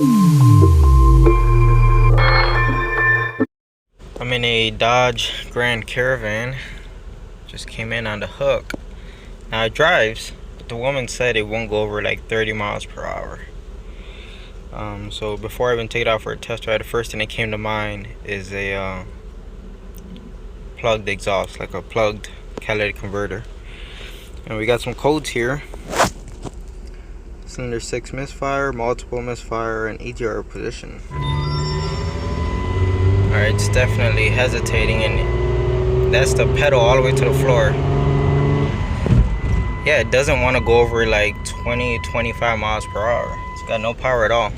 I'm in a Dodge Grand Caravan. Just came in on the hook. Now it drives, but the woman said it won't go over like 30 miles per hour. So before I even take it out for a test ride, the first thing that came to mind is a plugged exhaust, like a plugged catalytic converter. And we got some codes here. Cylinder 6 misfire, multiple misfire, and EGR position. Alright, it's definitely hesitating, and that's the pedal all the way to the floor. Yeah, it doesn't want to go over like 20-25 miles per hour. It's got no power at all.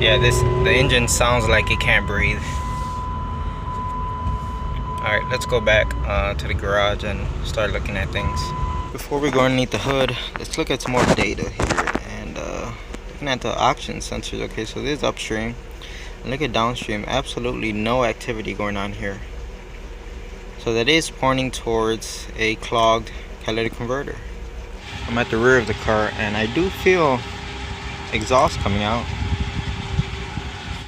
Yeah, the engine sounds like it can't breathe. Alright, let's go back to the garage and start looking at things. Before we go underneath the hood, let's look at some more data here. And looking at the oxygen sensors. Okay, so this is upstream. And look at downstream. Absolutely no activity going on here. So that is pointing towards a clogged catalytic converter. I'm at the rear of the car and I do feel exhaust coming out.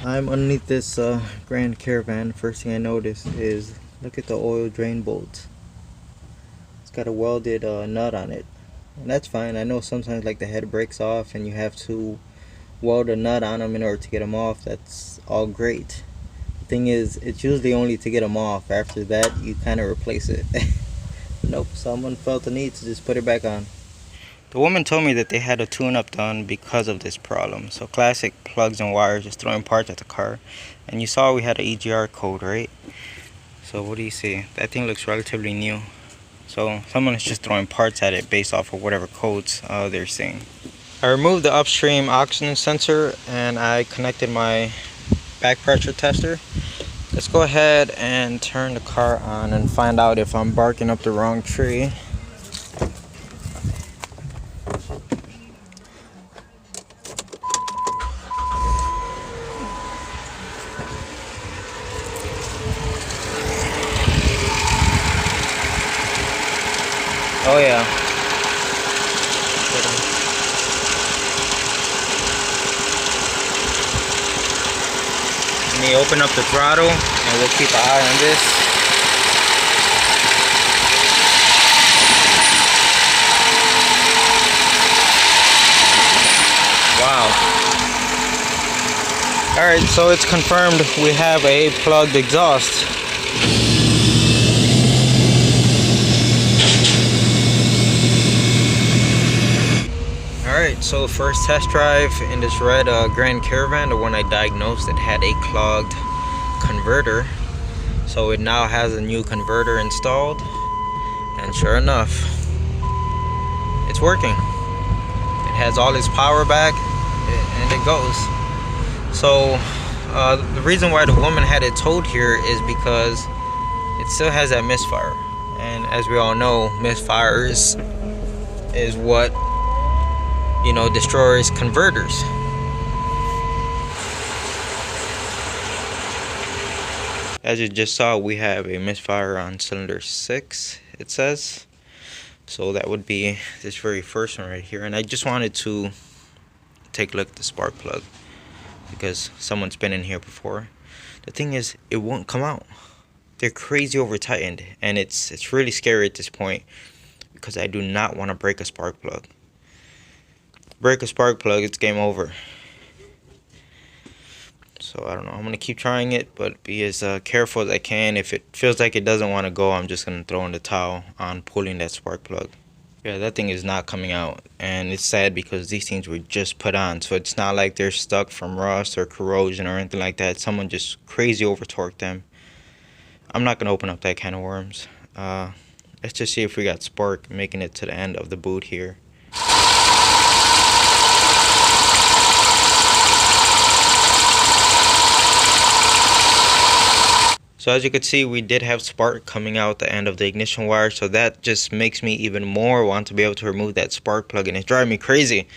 I'm underneath this Grand Caravan. First thing I notice is look at the oil drain bolt. It's got a welded nut on it, and that's fine. I know sometimes like the head breaks off and you have to weld a nut on them in order to get them off. That's all great. The thing is, it's usually only to get them off. After that, you kind of replace it. Nope, someone felt the need to just put it back on. The woman told me that they had a tune-up done because of this problem. So classic plugs and wires, just throwing parts at the car. And you saw we had an EGR code, right? So what do you see? That thing looks relatively new. So someone is just throwing parts at it based off of whatever codes they're seeing. I removed the upstream oxygen sensor and I connected my back pressure tester. Let's go ahead and turn the car on and find out if I'm barking up the wrong tree. Oh yeah. Let me open up the throttle and we'll keep an eye on this. Wow. Alright, so it's confirmed we have a plugged exhaust. Alright, so first test drive in this red Grand Caravan, the one I diagnosed, it had a clogged converter. So it now has a new converter installed, and sure enough, it's working. It has all its power back and it goes. So the reason why the woman had it towed here is because it still has that misfire, and as we all know, misfires is what destroys converters. As you just saw, we have a misfire on cylinder 6, it says. So that would be this very first one right here. And I just wanted to take a look at the spark plug because someone's been in here before. The thing is, it won't come out. They're crazy over tightened, and it's really scary at this point because I do not want to break a spark plug. Break a spark plug, it's game over. So I don't know, I'm gonna keep trying it, but be as careful as I can. If it feels like it doesn't want to go, I'm just gonna throw in the towel on pulling that spark plug. Yeah, that thing is not coming out, and it's sad because these things were just put on, so it's not like they're stuck from rust or corrosion or anything like that. Someone just crazy over torqued them. I'm not gonna open up that can of worms. Let's just see if we got spark making it to the end of the boot here. So as you can see, we did have spark coming out the end of the ignition wire, so that just makes me even more want to be able to remove that spark plug, and it's driving me crazy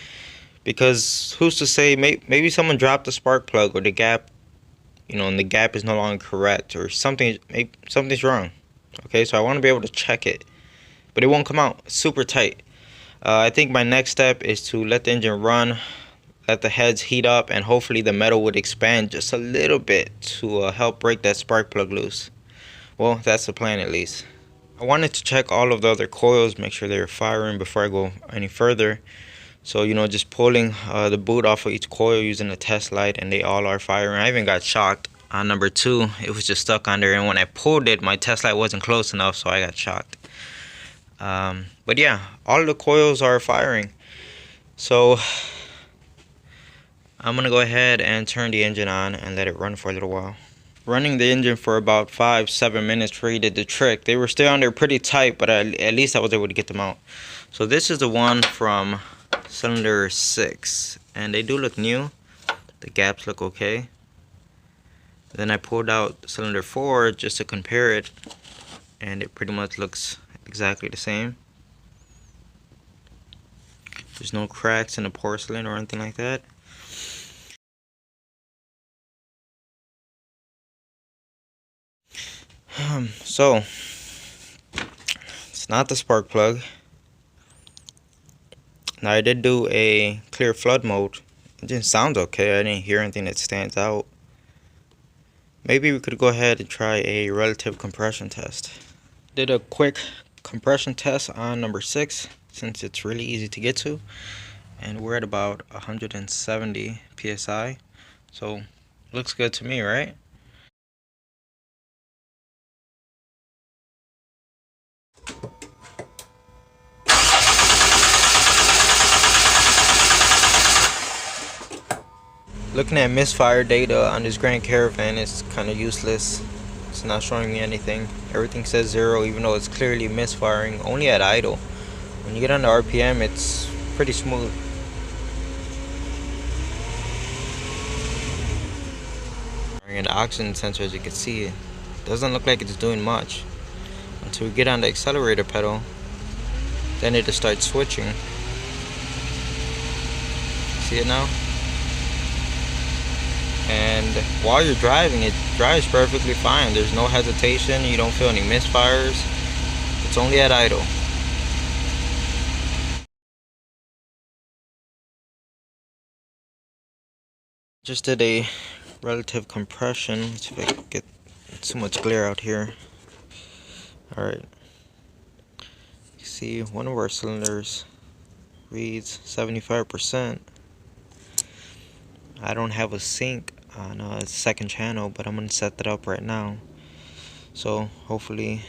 because who's to say maybe someone dropped the spark plug or the gap and the gap is no longer correct, or something's wrong. Okay, so I want to be able to check it, but it won't come out super tight. I think my next step is to let the engine run, let the heads heat up, and hopefully the metal would expand just a little bit to help break that spark plug loose. Well, that's the plan at least. I wanted to check all of the other coils, make sure they were firing before I go any further. So, just pulling the boot off of each coil using a test light, and they all are firing. I even got shocked on number 2. It was just stuck on there, and when I pulled it, my test light wasn't close enough, so I got shocked. But yeah, all of the coils are firing. So I'm gonna go ahead and turn the engine on and let it run for a little while. Running the engine for about 5-7 minutes really did the trick. They were still on there pretty tight, but at least I was able to get them out. So this is the one from cylinder 6, and they do look new. The gaps look okay. Then I pulled out cylinder 4 just to compare it, and it pretty much looks exactly the same. There's no cracks in the porcelain or anything like that. So it's not the spark plug. Now I did do a clear flood mode. It just sounds okay. I didn't hear anything that stands out. Maybe we could go ahead and try a relative compression test. Did a quick compression test on number 6 since it's really easy to get to, and we're at about 170 psi. So looks good to me, right? Looking at misfire data on this Grand Caravan is kind of useless. It's not showing me anything. Everything says 0 even though it's clearly misfiring, only at idle. When you get on the RPM, it's pretty smooth. And the oxygen sensor, as you can see, it doesn't look like it's doing much until we get on the accelerator pedal. Then it just starts switching. See it now? And while you're driving, it drives perfectly fine. There's no hesitation. You don't feel any misfires. It's only at idle. Just did a relative compression. Let's see if I can get too much glare out here. Alright. You see one of our cylinders reads 75%. I don't have a sync on a second channel, but I'm gonna set that up right now, so hopefully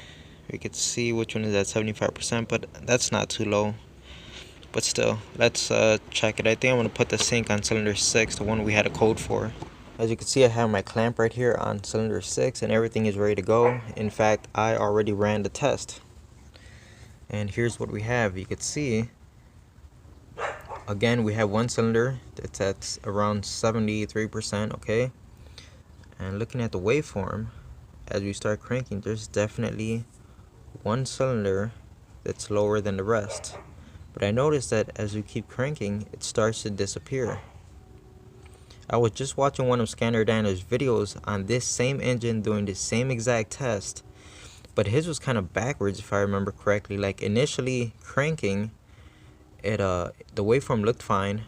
we could see which one is at 75%, but that's not too low. But still, let's check it. I think I'm gonna put the sync on cylinder 6, the one we had a code for. As you can see, I have my clamp right here on cylinder 6 and everything is ready to go. In fact, I already ran the test, and here's what we have. You could see again we have one cylinder that's at around 73%, okay? And looking at the waveform, as we start cranking, there's definitely one cylinder that's lower than the rest. But I noticed that as we keep cranking, it starts to disappear. I was just watching one of Scanner Danner's videos on this same engine doing the same exact test, but his was kind of backwards if I remember correctly. Like initially cranking, it the waveform looked fine,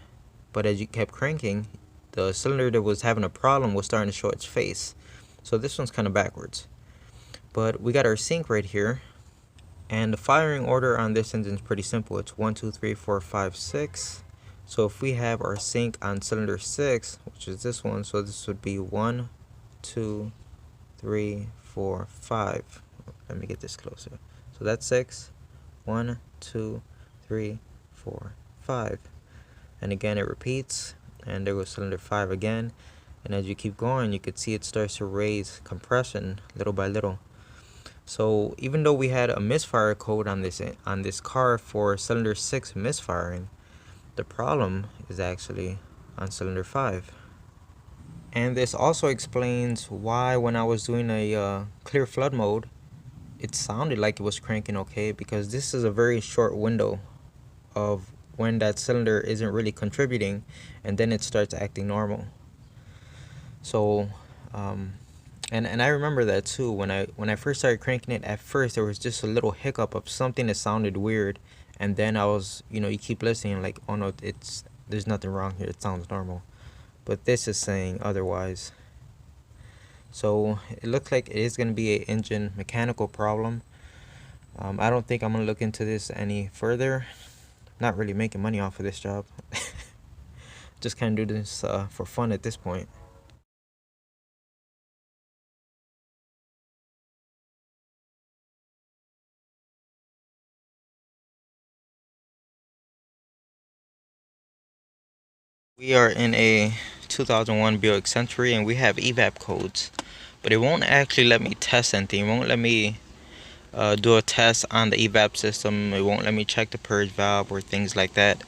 but as you kept cranking, the cylinder that was having a problem was starting to show its face. So this one's kind of backwards. But we got our sync right here, and the firing order on this engine is pretty simple. It's 1 2 3 4 5 6. So if we have our sync on cylinder 6, which is this one, so this would be 1 2 3 4 5. Let me get this closer. So that's 6. 1 2 3 4 5. And again it repeats, and there goes cylinder 5 again. And as you keep going, you could see it starts to raise compression little by little. So even though we had a misfire code on this car for cylinder 6 misfiring, the problem is actually on cylinder 5. And this also explains why when I was doing a clear flood mode, it sounded like it was cranking okay, because this is a very short window of when that cylinder isn't really contributing, and then it starts acting normal. So And I remember that too. When I first started cranking it, at first there was just a little hiccup of something that sounded weird, and then I was, you keep listening like, oh no, there's nothing wrong here. It sounds normal, but this is saying otherwise. So it looks like it is going to be an engine mechanical problem. I don't think I'm going to look into this any further. Not really making money off of this job. Just kind of do this for fun at this point. We are in a 2001 Buick Century and we have evap codes, but it won't actually let me test anything. It won't let me do a test on the evap system. It won't let me check the purge valve or things like that.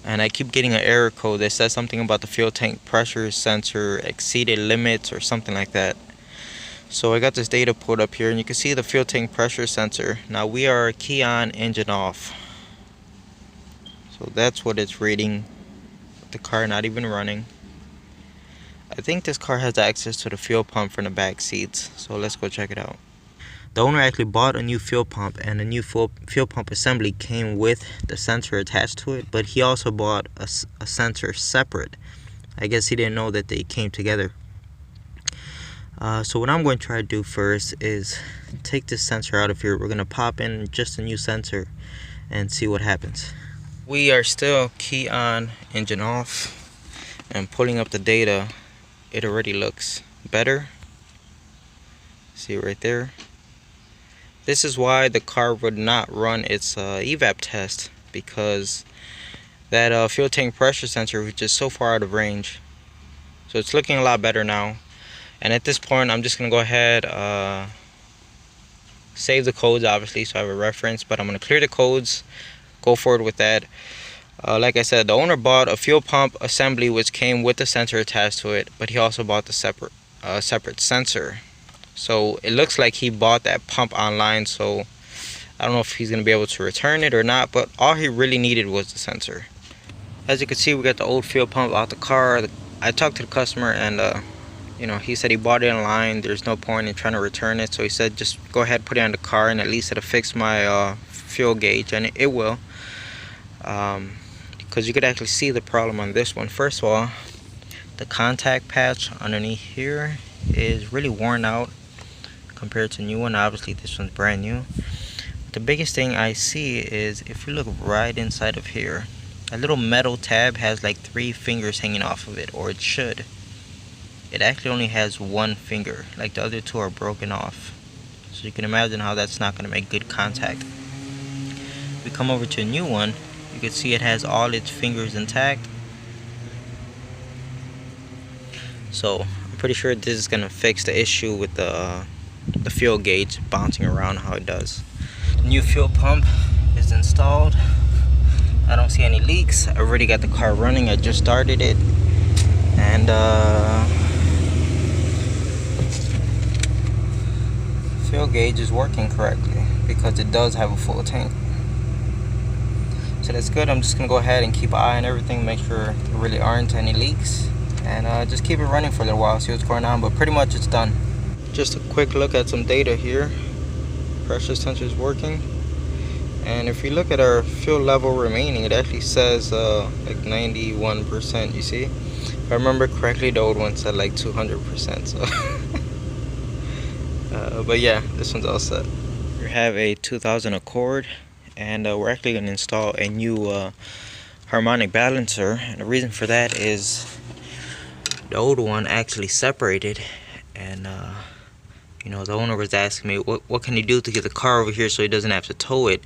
And I keep getting an error code that says something about the fuel tank pressure sensor exceeded limits or something like that. So I got this data pulled up here and you can see the fuel tank pressure sensor. Now we are key on, engine off. So that's what it's reading. The car not even running. I think this car has access to the fuel pump from the back seats, so let's go check it out. The owner actually bought a new fuel pump, and the new fuel pump assembly came with the sensor attached to it, but he also bought a sensor separate. I guess he didn't know that they came together. So what I'm going to try to do first is take this sensor out of here. We're going to pop in just a new sensor and see what happens. We are still key on, engine off, and pulling up the data. It already looks better. See right there. This is why the car would not run its evap test, because that fuel tank pressure sensor was just so far out of range. So it's looking a lot better now. And at this point, I'm just gonna go ahead, save the codes obviously so I have a reference, but I'm gonna clear the codes, go forward with that. Like I said, the owner bought a fuel pump assembly which came with the sensor attached to it, but he also bought the separate sensor. So it looks like he bought that pump online, so I don't know if he's going to be able to return it or not, but all he really needed was the sensor. As you can see, we got the old fuel pump out the car. I talked to the customer and he said he bought it online. There's no point in trying to return it, so he said just go ahead, put it on the car, and at least it'll fix my fuel gauge, and it will. Because you could actually see the problem on this one. First of all, the contact patch underneath here is really worn out compared to the new one. Obviously this one's brand new. The biggest thing I see is if you look right inside of here, a little metal tab has like 3 fingers hanging off of it, or it should. It actually only has 1 finger, like the other 2 are broken off. So you can imagine how that's not going to make good contact. If we come over to a new one, you can see it has all its fingers intact. So I'm pretty sure this is gonna fix the issue with the fuel gauge bouncing around how it does. The new fuel pump is installed. I don't see any leaks. I already got the car running. I just started it, and fuel gauge is working correctly because it does have a full tank. So that's good. I'm just gonna go ahead and keep an eye on everything, make sure there really aren't any leaks, and just keep it running for a little while, see what's going on. But pretty much it's done. Just a quick look at some data here. Pressure sensor is working, and if you look at our fuel level remaining, it actually says like 91%. You see, if I remember correctly, the old one said like 200%. So but yeah, this one's all set. We have a 2000 Accord, and we're actually going to install a new harmonic balancer, and the reason for that is the old one actually separated, and the owner was asking me what can he do to get the car over here so he doesn't have to tow it.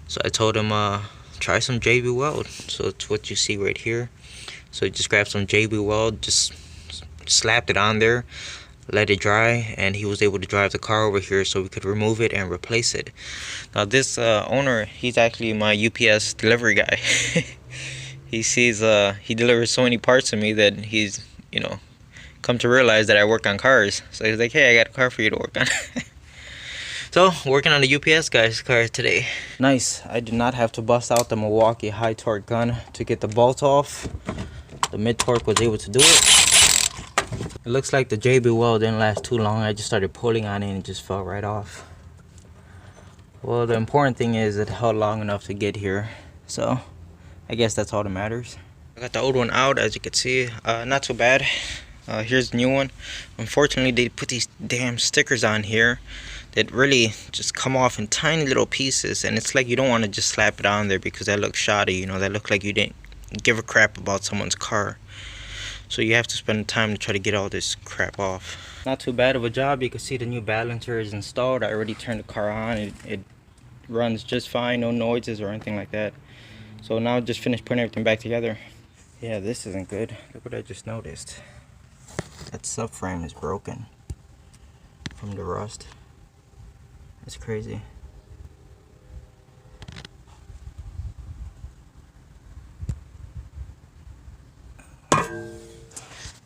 So I told him try some JB Weld. So it's what you see right here. So he just grabbed some JB Weld, just slapped it on there, let it dry, and he was able to drive the car over here so we could remove it and replace it. Now this owner, he's actually my UPS delivery guy. He sees he delivers so many parts to me that he's come to realize that I work on cars. So he's like, hey, I got a car for you to work on. So working on the UPS guy's car today. Nice. I did not have to bust out the Milwaukee high torque gun to get the bolt off. The mid torque was able to do it. It looks like the JB weld didn't last too long. I just started pulling on it and it just fell right off. Well, the important thing is it held long enough to get here. So, I guess that's all that matters. I got the old one out, as you can see. Not too bad. Here's the new one. Unfortunately, they put these damn stickers on here that really just come off in tiny little pieces, and it's like you don't want to just slap it on there because that looks shoddy, you know, that look like you didn't give a crap about someone's car. So you have to spend time to try to get all this crap off. Not too bad of a job. You can see the new balancer is installed. I already turned the car on. It runs just fine, no noises or anything like that. So now just finished putting everything back together. Yeah, this isn't good. Look what I just noticed. That subframe is broken from the rust. That's crazy.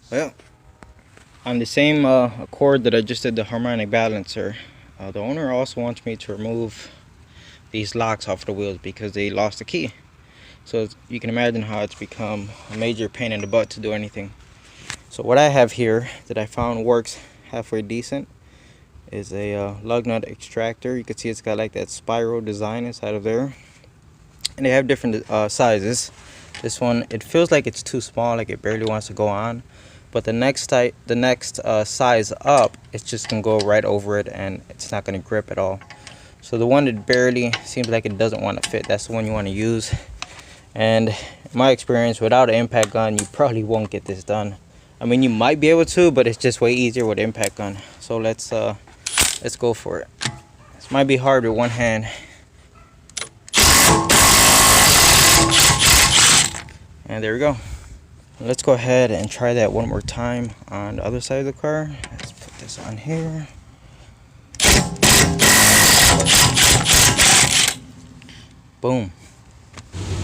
Well, on the same accord that I just did the harmonic balancer, the owner also wants me to remove these locks off the wheels because they lost the key. So you can imagine how it's become a major pain in the butt to do anything. So what I have here that I found works halfway decent is a lug nut extractor. You can see it's got like that spiral design inside of there, and they have different sizes. This one, it feels like it's too small, like it barely wants to go on, but the next size up, it's just gonna go right over it and it's not gonna grip at all. So the one that barely seems like it doesn't want to fit, that's the one you want to use. And in my experience, without an impact gun, you probably won't get this done. I mean, you might be able to, but it's just way easier with an impact gun. So let's go for it. This might be hard with one hand. And there we go. Let's go ahead and try that one more time on the other side of the car. Let's put this on here. Boom.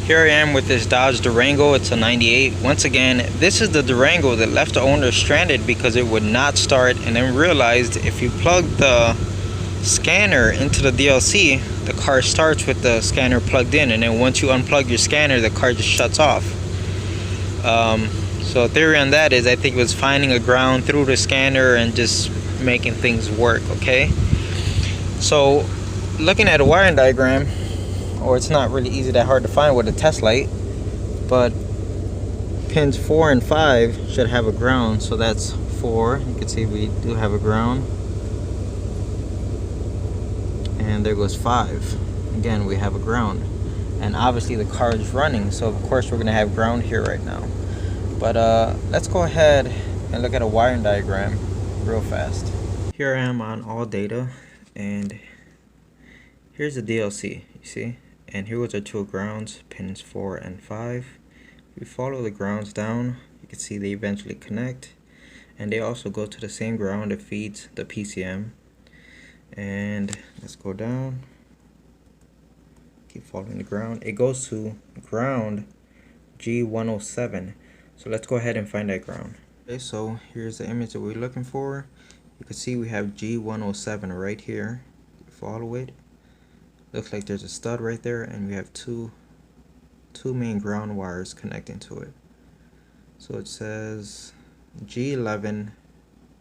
Here I am with this Dodge Durango. It's a 98. Once again, this is the Durango that left the owner stranded because it would not start, and then realized if you plug the scanner into the DLC, the car starts with the scanner plugged in, and then once you unplug your scanner, the car just shuts off. So theory on that is I think it was finding a ground through the scanner and just making things work. Okay, so looking at a wiring diagram, or it's not really easy that hard to find with a test light, but pins 4 and 5 should have a ground. So that's 4, you can see we do have a ground, and there goes 5. Again, we have a ground, and obviously the car is running, so of course we're gonna have ground here right now. But let's go ahead and look at a wiring diagram real fast. Here I am on all data, and here's the DLC, you see, and here was our 2 grounds, pins 4 and 5. If we follow the grounds down, you can see they eventually connect, and they also go to the same ground that feeds the PCM. And let's go down, keep following the ground. It goes to ground G107. So let's go ahead and find that ground. Okay, so here's the image that we're looking for. You can see we have G107 right here. Follow it. Looks like there's a stud right there, and we have two main ground wires connecting to it. So it says G11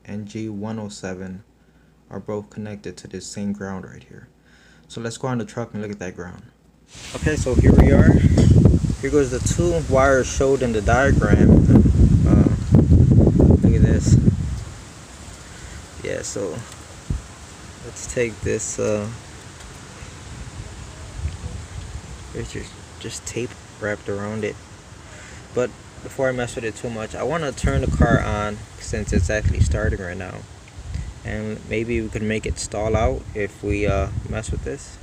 and G107 are both connected to this same ground right here. So let's go on the truck and look at that ground. Okay, so here we are. Here goes the 2 wires showed in the diagram. Look at this. Yeah, so let's take this. There's just tape wrapped around it. But before I mess with it too much, I want to turn the car on since it's actually starting right now. And maybe we could make it stall out if we mess with this.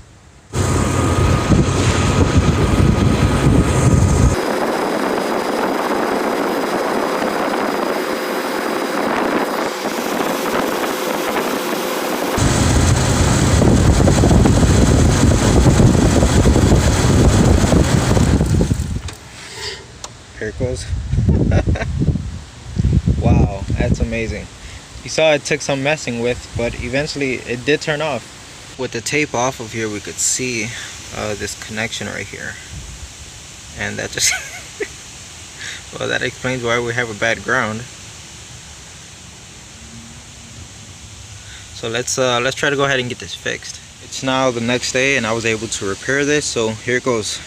Here it goes. Wow, that's amazing. You saw it took some messing with, but eventually it did turn off. With the tape off of here, we could see this connection right here, and that just, well, that explains why we have a bad ground. So let's try to go ahead and get this fixed. It's now the next day and I was able to repair this, so here it goes.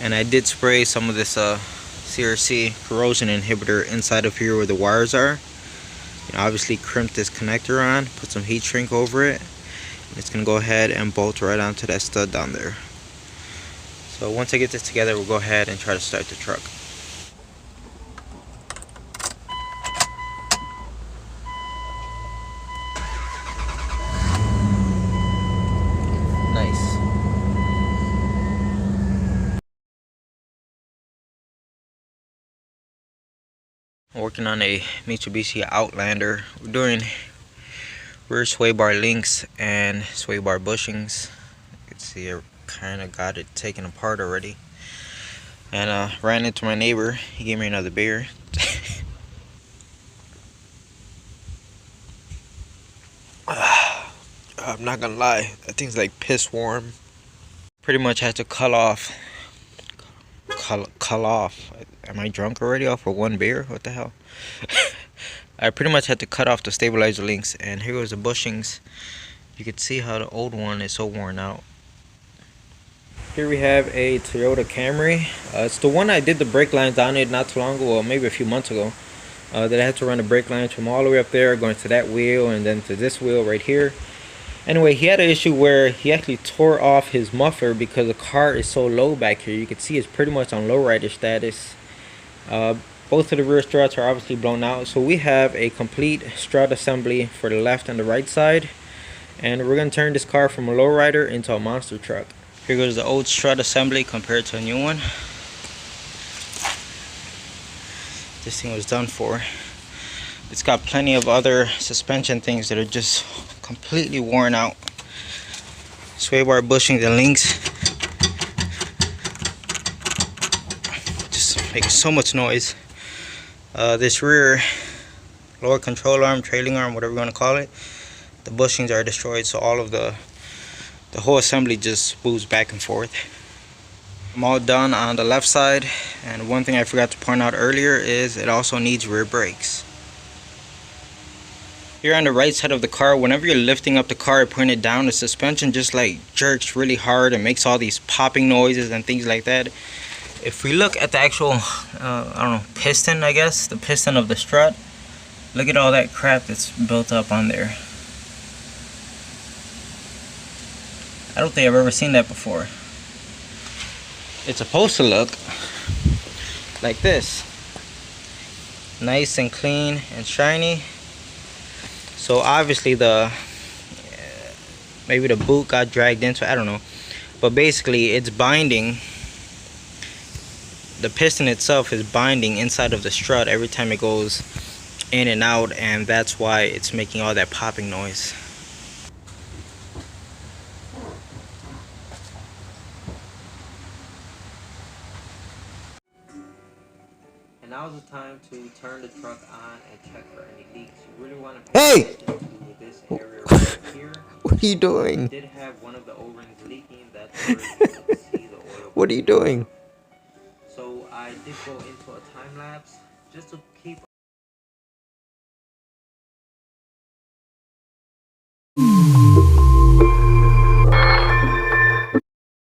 And I did spray some of this CRC corrosion inhibitor inside of here where the wires are. Obviously crimp this connector on, put some heat shrink over it. It's gonna go ahead and bolt right onto that stud down there. So once I get this together, we'll go ahead and try to start the truck. Nice. I'm working on a Mitsubishi Outlander. We're doing rear sway bar links and sway bar bushings. You can see I kind of got it taken apart already. And ran into my neighbor. He gave me another beer. I'm not gonna lie, that thing's like piss warm. Pretty much had to cut off. Am I drunk already off of one beer? What the hell? I pretty much had to cut off the stabilizer links, and here goes the bushings. You can see how the old one is so worn out. Here we have a Toyota Camry. It's the one I did the brake lines on it not too long ago, or maybe a few months ago. That I had to run the brake lines from all the way up there, going to that wheel, and then to this wheel right here. Anyway, he had an issue where he actually tore off his muffler because the car is so low back here. You can see it's pretty much on lowrider status. Both of the rear struts are obviously blown out. So we have a complete strut assembly for the left and the right side. And we're going to turn this car from a lowrider into a monster truck. Here goes the old strut assembly compared to a new one. This thing was done for. It's got plenty of other suspension things that are just completely worn out. Sway bar bushings and links just making so much noise. This rear lower control arm, trailing arm, whatever you want to call it, the bushings are destroyed, so all of the whole assembly just moves back and forth. I'm all done on the left side, and one thing I forgot to point out earlier is it also needs rear brakes. Here on the right side of the car, whenever you're lifting up the car and putting it down, the suspension just like jerks really hard and makes all these popping noises and things like that. If we look at the actual, I don't know, piston, I guess, the piston of the strut, look at all that crap that's built up on there. I don't think I've ever seen that before. It's supposed to look like this. Nice and clean and shiny. So obviously maybe the boot got dragged into it, I don't know. But basically it's binding, the piston itself is binding inside of the strut every time it goes in and out, and that's why it's making all that popping noise. And now's the time to turn the truck on and check for any leaks. You really want to pay attention to this area right here. What are you doing? I did have one of the O-rings leaking. That's where you can see the oil. What are you doing? So I did go into a time lapse just to keep